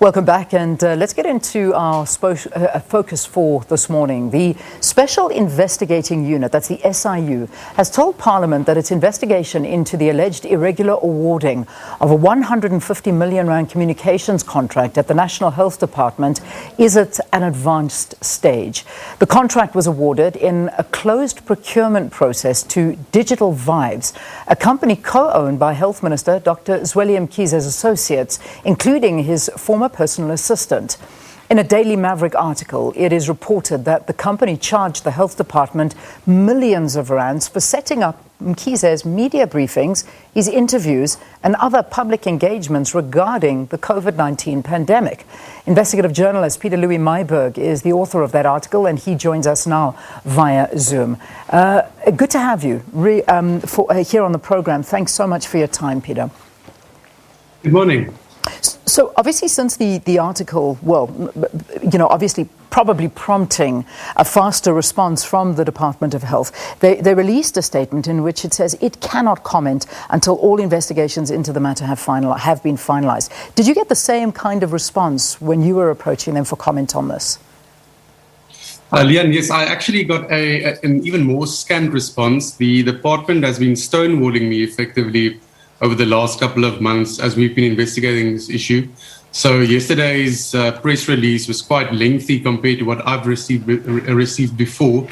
Welcome back, and let's get into our focus for this morning. The Special Investigating Unit, that's the SIU, has told Parliament that its investigation into the alleged irregular awarding of a 150 million rand communications contract at the National Health Department is at an advanced stage. The contract was awarded in a closed procurement process to Digital Vibes, a company co-owned by Health Minister Dr. Zweli Mkhize's associates, including his former personal assistant. In a Daily Maverick article, it is reported that the company charged the health department millions of rands for setting up Mkhize's media briefings, his interviews, and other public engagements regarding the COVID-19 pandemic. Investigative journalist Pieter-Louis Myburgh is the author of that article, and he joins us now via Zoom. Good to have you here on the program. Thanks so much for your time, Peter. Good morning. So obviously, since the article, obviously probably prompting a faster response from the Department of Health, they released a statement in which it says it cannot comment until all investigations into the matter have been finalized. Did you get the same kind of response when you were approaching them for comment on this? Leanne, yes, I actually got an even more scant response. The department has been stonewalling me effectively over the last couple of months as we've been investigating this issue. So yesterday's press release was quite lengthy compared to what I've received before.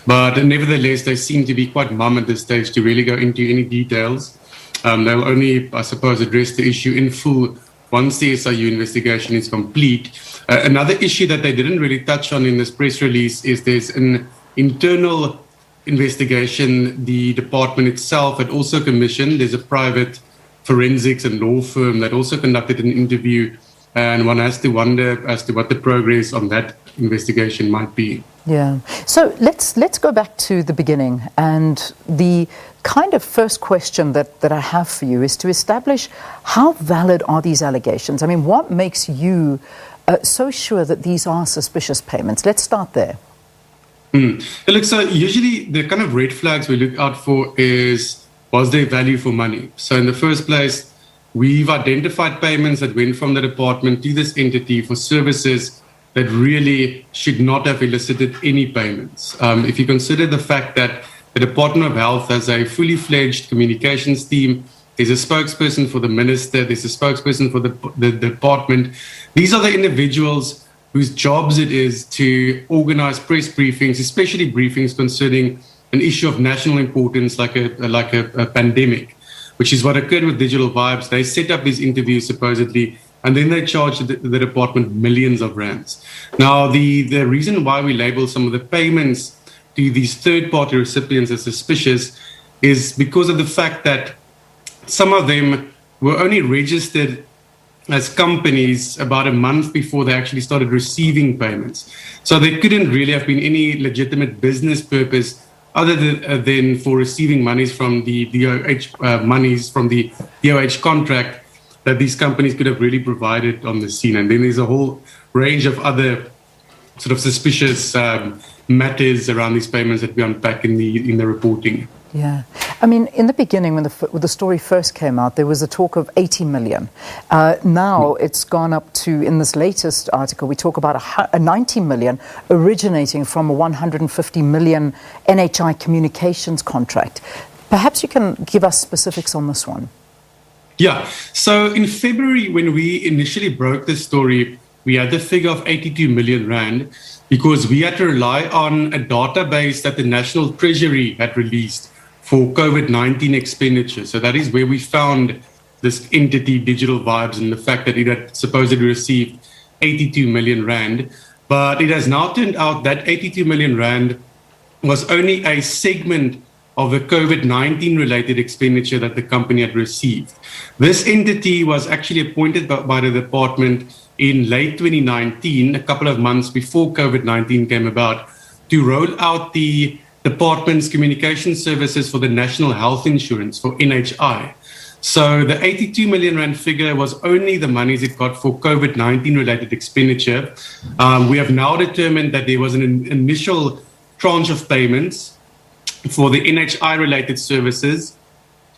But nevertheless, they seem to be quite mum at this stage to really go into any details. They'll only, I suppose, address the issue in full once the SIU investigation is complete. Another issue that they didn't really touch on in this press release is there's an internal investigation the department itself had also commissioned. There's a private forensics and law firm that also conducted an interview, and one has to wonder as to what the progress on that investigation might be. Yeah. So let's go back to the beginning, and the kind of first question that I have for you is to establish how valid are these allegations? I mean, what makes you so sure that these are suspicious payments? Let's start there. Look, so usually the kind of red flags we look out for was there value for money? So in the first place, we've identified payments that went from the department to this entity for services that really should not have elicited any payments. If you consider the fact that the Department of Health has a fully fledged communications team, there's a spokesperson for the minister, there's a spokesperson for the department. These are the individuals whose jobs it is to organize press briefings, especially briefings concerning an issue of national importance like a pandemic, which is what occurred with Digital Vibes. They set up these interviews supposedly, and then they charged the department millions of rands. Now, the reason why we label some of the payments to these third-party recipients as suspicious is because of the fact that some of them were only registered as companies about a month before they actually started receiving payments. So there couldn't really have been any legitimate business purpose other than for receiving monies from the DOH contract that these companies could have really provided on the scene. And then there's a whole range of other sort of suspicious matters around these payments that we unpack in the reporting. Yeah. I mean, in the beginning, when the story first came out, there was a talk of 80 million. Now it's gone up to, in this latest article, we talk about a 90 million originating from a 150 million NHI communications contract. Perhaps you can give us specifics on this one. Yeah. So in February, when we initially broke this story, we had the figure of 82 million rand because we had to rely on a database that the National Treasury had released for COVID-19 expenditure. So that is where we found this entity, Digital Vibes, and the fact that it had supposedly received 82 million rand. But it has now turned out that 82 million rand was only a segment of the COVID-19 related expenditure that the company had received. This entity was actually appointed by the department in late 2019, a couple of months before COVID-19 came about, to roll out the department's communication services for the National Health Insurance, for NHI. So the 82 million rand figure was only the monies it got for COVID-19 related expenditure. We have now determined that there was an initial tranche of payments for the NHI related services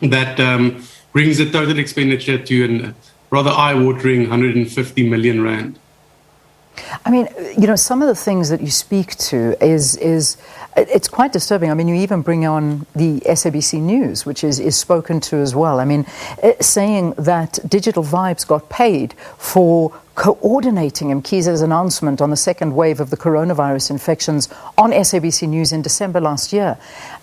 that brings the total expenditure to rather eye-watering 150 million rand. I mean, some of the things that you speak to is it's quite disturbing. I mean, you even bring on the SABC News, which is spoken to as well. I mean, saying that Digital Vibes got paid for coordinating Mkhize's announcement on the second wave of the coronavirus infections on SABC News in December last year.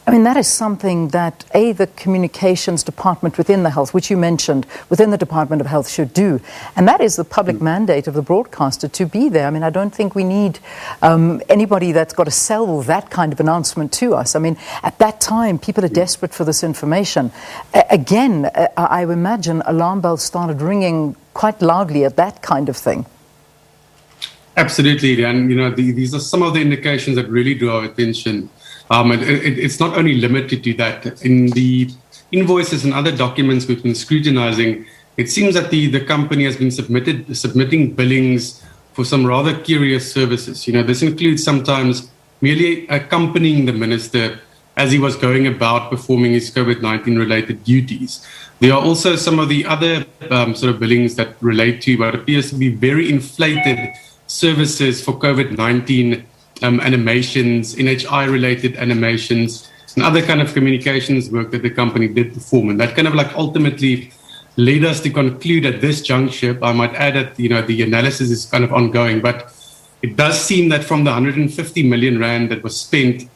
I mean, that is something that, the communications department within the health, which you mentioned, within the Department of Health should do. And that is the public mandate of the broadcaster to be there. I mean, I don't think we need anybody that's got to sell that kind of announcement to us. I mean, at that time, people are desperate for this information. I imagine alarm bells started ringing quite loudly at that kind of thing. Absolutely, and these are some of the indications that really draw our attention. And it's not only limited to that. In the invoices and other documents we've been scrutinizing, it seems that the company has been submitting billings for some rather curious services. This includes sometimes merely accompanying the minister as he was going about performing his COVID-19 related duties. There are also some of the other sort of billings that relate to what appears to be very inflated services for COVID-19 animations, NHI-related animations, and other kind of communications work that the company did perform. And that kind of ultimately led us to conclude at this juncture, I might add that, the analysis is kind of ongoing, but it does seem that from the 150 million rand that was spent,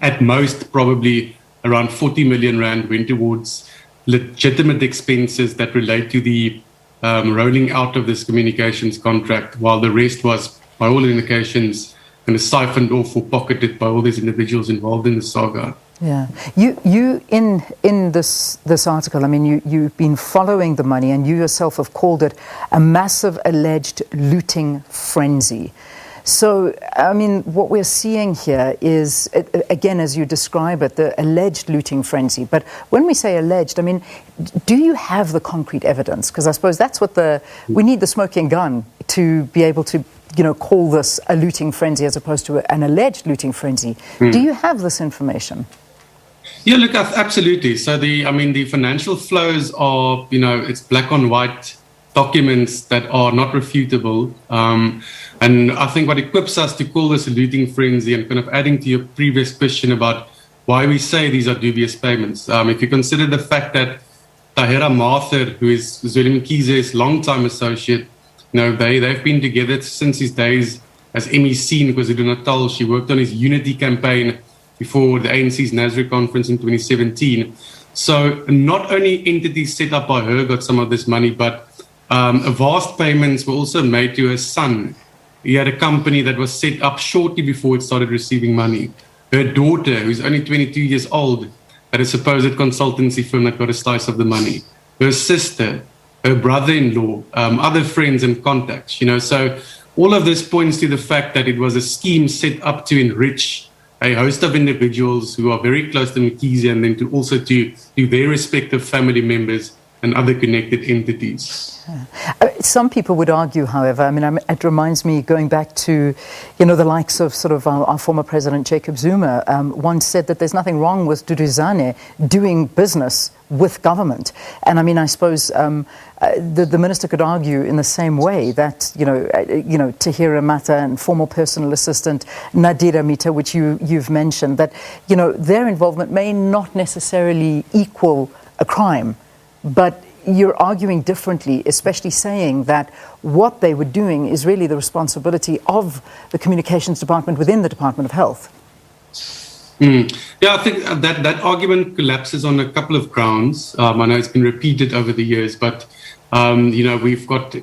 at most probably around 40 million rand went towards legitimate expenses that relate to the rolling out of this communications contract, while the rest was, by all indications, kind of siphoned off or pocketed by all these individuals involved in the saga. Yeah, you in this article, I mean, you've been following the money, and you yourself have called it a massive alleged looting frenzy. So, I mean, what we're seeing here is, again, as you describe it, the alleged looting frenzy. But when we say alleged, I mean, do you have the concrete evidence? Because I suppose that's what we need the smoking gun to be able to, call this a looting frenzy as opposed to an alleged looting frenzy. Do you have this information? Yeah, look, absolutely. So the financial flows are, it's black on white documents that are not refutable. And I think what equips us to call this a looting frenzy, and kind of adding to your previous question about why we say these are dubious payments. If you consider the fact that Tahira Mather, who is Zweli Mkhize's longtime associate, they've been together since his days as MEC in KwaZulu-Natal. She worked on his unity campaign before the ANC's Nasrec conference in 2017. So not only entities set up by her got some of this money, but vast payments were also made to her son. He had a company that was set up shortly before it started receiving money. Her daughter, who's only 22 years old, had a supposed consultancy firm that got a slice of the money. Her sister, her brother-in-law, other friends and contacts, So all of this points to the fact that it was a scheme set up to enrich a host of individuals who are very close to Mkhize, and then to their respective family members and other connected entities. Some people would argue, however, I mean, it reminds me, going back to, the likes of sort of our former president, Jacob Zuma, once said that there's nothing wrong with Duduzane doing business with government. And I mean, I suppose the minister could argue in the same way that, Tahira Mather and former personal assistant Nadira Mita, which you've mentioned, that, their involvement may not necessarily equal a crime, but you're arguing differently, especially saying that what they were doing is really the responsibility of the communications department within the Department of Health. Yeah, I think that argument collapses on a couple of grounds. I know it's been repeated over the years, but we've got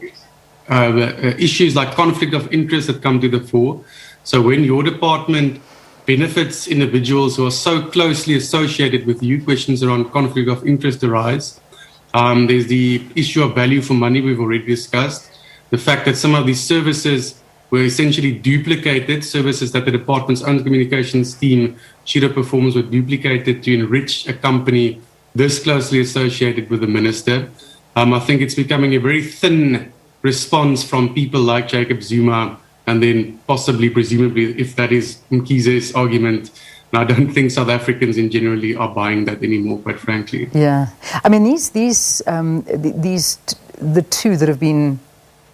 issues like conflict of interest that come to the fore. So when your department benefits individuals who are so closely associated with you, questions around conflict of interest arise. There's the issue of value for money we've already discussed. The fact that some of these services were essentially duplicated, services that the department's own communications team should have performed were duplicated to enrich a company this closely associated with the minister. I think it's becoming a very thin response from people like Jacob Zuma, and then possibly, presumably, if that is Mkhize's argument, and I don't think South Africans in generally are buying that anymore, quite frankly. Yeah, I mean these the two that have been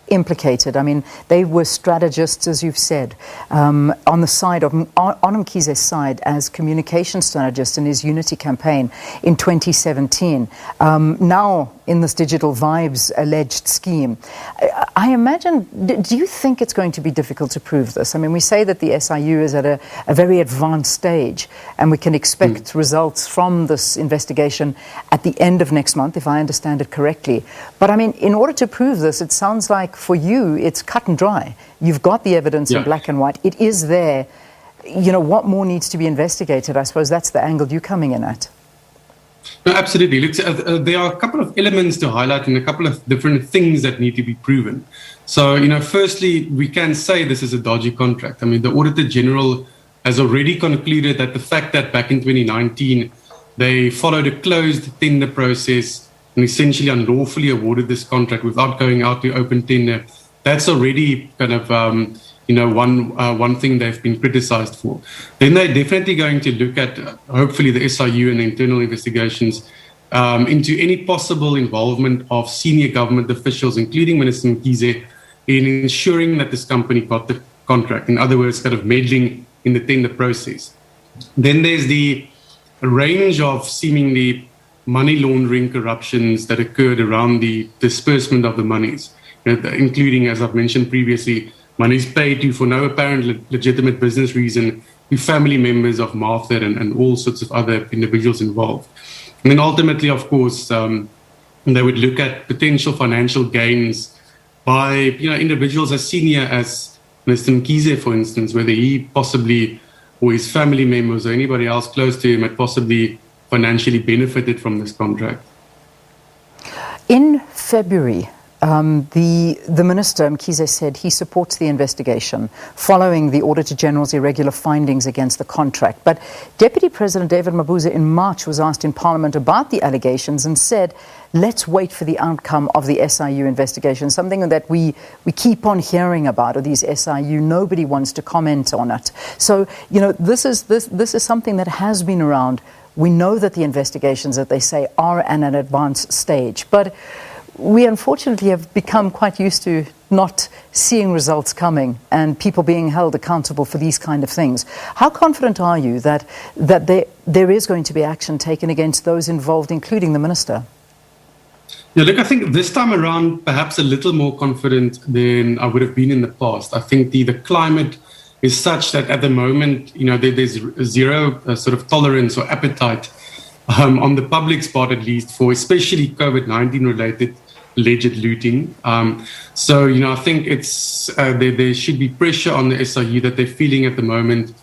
implicated. I mean, they were strategists, as you've said, on the side of Mkhize's side as communication strategist in his Unity campaign in 2017. Now in this Digital Vibes alleged scheme. I imagine, do you think it's going to be difficult to prove this? I mean, we say that the SIU is at a very advanced stage and we can expect results from this investigation at the end of next month, if I understand it correctly. But I mean, in order to prove this, it sounds like for you, it's cut and dry. You've got the evidence in black and white. It is there. You know, what more needs to be investigated? I suppose that's the angle you're coming in at. No, absolutely. Look, there are a couple of elements to highlight and a couple of different things that need to be proven. So, you know, firstly, we can say this is a dodgy contract. I mean, the Auditor General has already concluded that the fact that back in 2019, they followed a closed tender process and essentially unlawfully awarded this contract without going out to open tender. That's already kind of, one thing they've been criticized for. Then they're definitely going to look at, hopefully, the SIU and the internal investigations into any possible involvement of senior government officials, including Minister Mkhize, in ensuring that this company got the contract. In other words, kind of meddling in the tender process. Then there's the range of seemingly money laundering corruptions that occurred around the disbursement of the monies, including, as I've mentioned previously, monies paid to, for no apparent legitimate business reason, to family members of Martha and all sorts of other individuals involved. And then ultimately, of course, they would look at potential financial gains by individuals as senior as Mr. Mkhize, for instance, whether he possibly, or his family members or anybody else close to him, had possibly financially benefited from this contract. In February, the Minister, Mkhize, said he supports the investigation following the Auditor General's irregular findings against the contract. But Deputy President David Mabuza in March was asked in Parliament about the allegations and said, let's wait for the outcome of the SIU investigation, something that we keep on hearing about, or these SIU, nobody wants to comment on it. So, this is something that has been around. We know that the investigations, that they say, are at an advanced stage. But we unfortunately have become quite used to not seeing results coming and people being held accountable for these kind of things. How confident are you that there is going to be action taken against those involved, including the Minister? Yeah, look, I think this time around, perhaps a little more confident than I would have been in the past. I think the climate is such that at the moment, there's zero sort of tolerance or appetite on the public's part, at least, for especially COVID-19 related alleged looting. So, I think it's there should be pressure on the SIU that they're feeling at the moment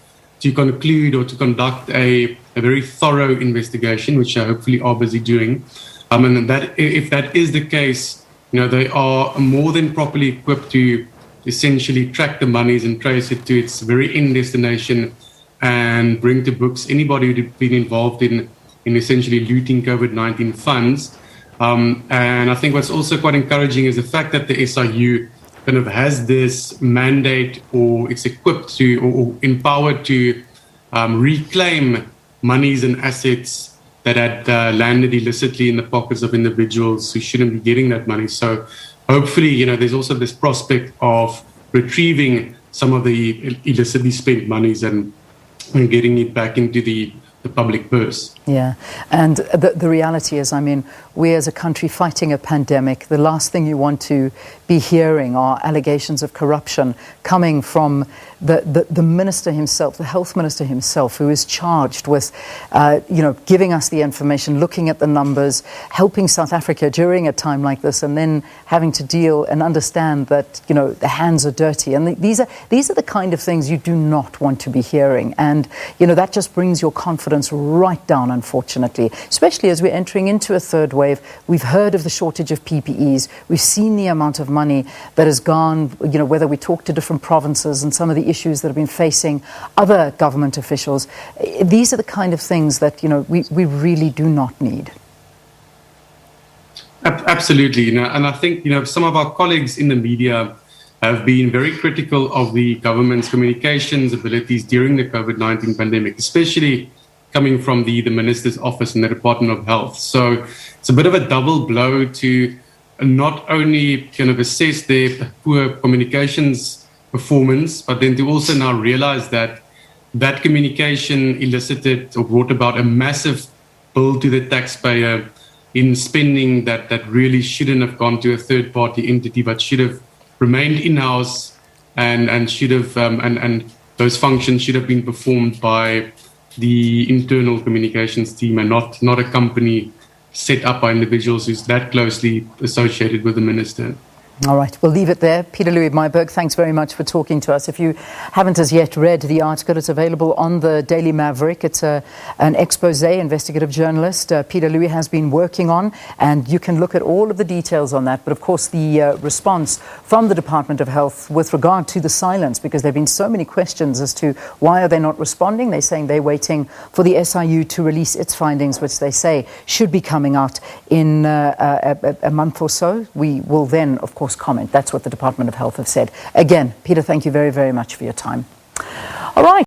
to conclude or to conduct a very thorough investigation, which they hopefully are busy doing. And that if that is the case, they are more than properly equipped to essentially track the monies and trace it to its very end destination and bring to books anybody who'd been involved in essentially looting COVID-19 funds. And I think what's also quite encouraging is the fact that the SIU kind of has this mandate, or it's equipped to or empowered to reclaim monies and assets that had landed illicitly in the pockets of individuals who shouldn't be getting that money. So hopefully, there's also this prospect of retrieving some of the illicitly spent monies and getting it back into the public purse. Yeah, and the reality is, we as a country fighting a pandemic, the last thing you want to be hearing are allegations of corruption coming from the minister himself, the health minister himself, who is charged with, giving us the information, looking at the numbers, helping South Africa during a time like this, and then having to deal and understand that, the hands are dirty. And these are the kind of things you do not want to be hearing. And, that just brings your confidence right down, unfortunately, especially as we're entering into a third wave. We've heard of the shortage of PPEs. We've seen the amount of money that has gone, whether we talk to different provinces and some of the issues that have been facing other government officials. These are the kind of things that, we really do not need. Absolutely. And I think, some of our colleagues in the media have been very critical of the government's communications abilities during the COVID-19 pandemic, especially coming from the Minister's office and the Department of Health. So it's a bit of a double blow to not only kind of assess their poor communications performance, but then to also now realize that that communication elicited or brought about a massive bill to the taxpayer in spending that really shouldn't have gone to a third-party entity, but should have remained in-house and should have and those functions should have been performed by the internal communications team and not a company set up by individuals who's that closely associated with the minister. All right, we'll leave it there. Pieter-Louis Myburgh, thanks very much for talking to us. If you haven't as yet read the article, it's available on the Daily Maverick. It's an expose, investigative journalist Pieter-Louis has been working on, and you can look at all of the details on that. But of course, the response from the Department of Health with regard to the silence, because there have been so many questions as to why are they not responding. They're saying they're waiting for the SIU to release its findings, which they say should be coming out in a month or so. We will then, of course, comment. That's what the Department of Health have said. Again, Peter, thank you very, very much for your time. All right.